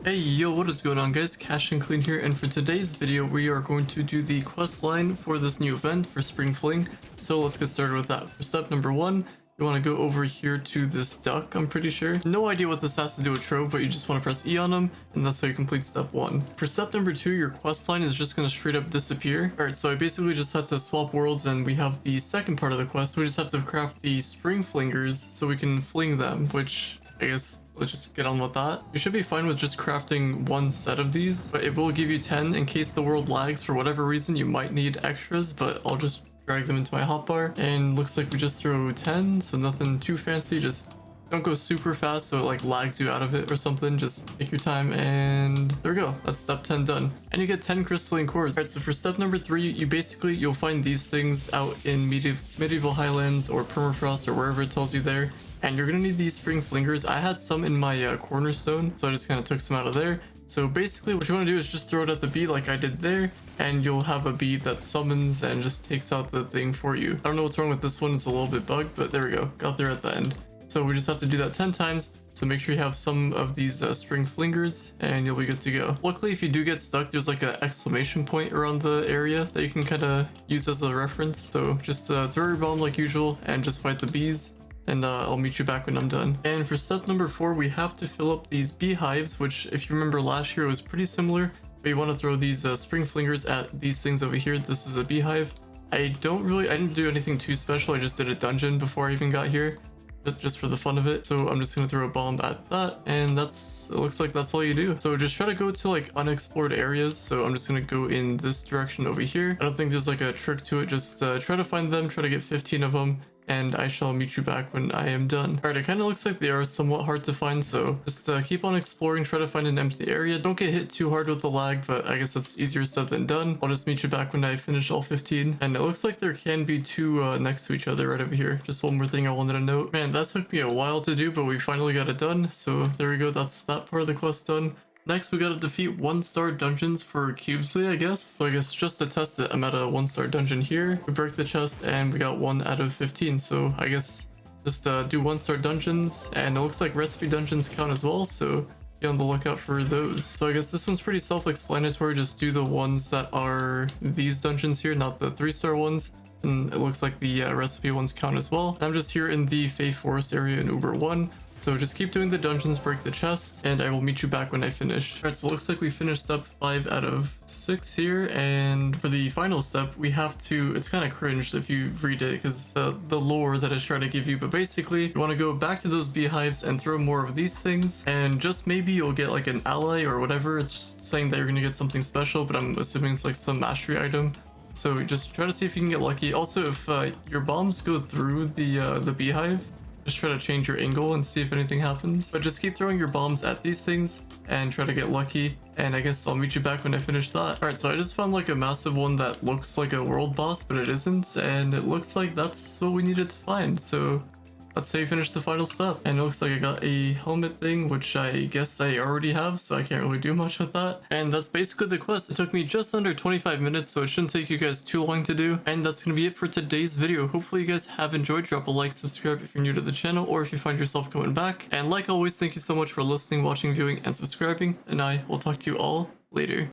Hey yo, what is going on guys? Cash and Clean here, and for today's video we are going to do the quest line for this new event for Spring Fling. So let's get started with that. For step number 1, you want to go over here to this duck, I'm pretty sure. No idea what this has to do with Trove, but you just want to press E on them, and that's how you complete step 1. For step number 2, your quest line is just going to straight up disappear. Alright, so I basically just had to swap worlds, and we have the second part of the quest. We just have to craft the Spring Flingers so we can fling them, which I guess let's just get on with that. You should be fine with just crafting one set of these, but it will give you 10 in case the world lags for whatever reason. You might need extras, but I'll just drag them into my hotbar. And looks like we just throw 10, so nothing too fancy. Just don't go super fast so it like lags you out of it or something. Just take your time, and there we go. That's step 10 done. And you get 10 crystalline cores. Alright, so for step number 3, you'll find these things out in medieval highlands or permafrost or wherever it tells you there. And you're gonna need these spring flingers. I had some in my cornerstone, so I just kind of took some out of there. So basically what you want to do is just throw it at the bee like I did there, and you'll have a bee that summons and just takes out the thing for you. I don't know what's wrong with this one, it's a little bit bugged, but there we go, got there at the end. So we just have to do that 10 times, so make sure you have some of these spring flingers and you'll be good to go. Luckily, if you do get stuck, there's like an exclamation point around the area that you can kind of use as a reference. So just throw your bomb like usual and just fight the bees. And I'll meet you back when I'm done. And for step number 4, we have to fill up these beehives, which if you remember last year it was pretty similar, but you want to throw these spring flingers at these things over here. This is a beehive. I didn't do anything too special. I just did a dungeon before I even got here, just for the fun of it. So I'm just gonna throw a bomb at that, and it looks like that's all you do. So just try to go to like unexplored areas. So I'm just gonna go in this direction over here. I don't think there's like a trick to it. Just try to find them, try to get 15 of them, and I shall meet you back when I am done. Alright, it kind of looks like they are somewhat hard to find, so just keep on exploring, try to find an empty area. Don't get hit too hard with the lag, but I guess that's easier said than done. I'll just meet you back when I finish all 15. And it looks like there can be 2 next to each other right over here. Just one more thing I wanted to note. Man, that took me a while to do, but we finally got it done. So there we go, that's that part of the quest done. Next, we gotta defeat 1-star dungeons for Cubesley, I guess. So I guess just to test it, I'm at a 1-star dungeon here. We broke the chest and we got 1 out of 15. So I guess just do 1-star dungeons, and it looks like recipe dungeons count as well. So be on the lookout for those. So I guess this one's pretty self-explanatory. Just do the ones that are these dungeons here, not the 3-star ones. And it looks like the recipe ones count as well. I'm just here in the Fae Forest area in Uber 1. So just keep doing the dungeons, break the chest, and I will meet you back when I finish. Alright, so it looks like we finished step 5 out of 6 here, and for the final step, we have to, it's kind of cringe if you read it, because the lore that it's trying to give you, but basically, you want to go back to those beehives and throw more of these things, and just maybe you'll get like an ally or whatever. It's saying that you're going to get something special, but I'm assuming it's like some mastery item. So just try to see if you can get lucky. Also, if your bombs go through the beehive, just try to change your angle and see if anything happens. But just keep throwing your bombs at these things and try to get lucky. And I guess I'll meet you back when I finish that. Alright, so I just found like a massive one that looks like a world boss, but it isn't. And it looks like that's what we needed to find. So let's say finish the final step. And it looks like I got a helmet thing, which I guess I already have, so I can't really do much with that. And that's basically the quest. It took me just under 25 minutes, so it shouldn't take you guys too long to do. And that's gonna be it for today's video. Hopefully you guys have enjoyed. Drop a like, subscribe if you're new to the channel, or if you find yourself coming back. And like always, thank you so much for listening, watching, viewing, and subscribing. And I will talk to you all later.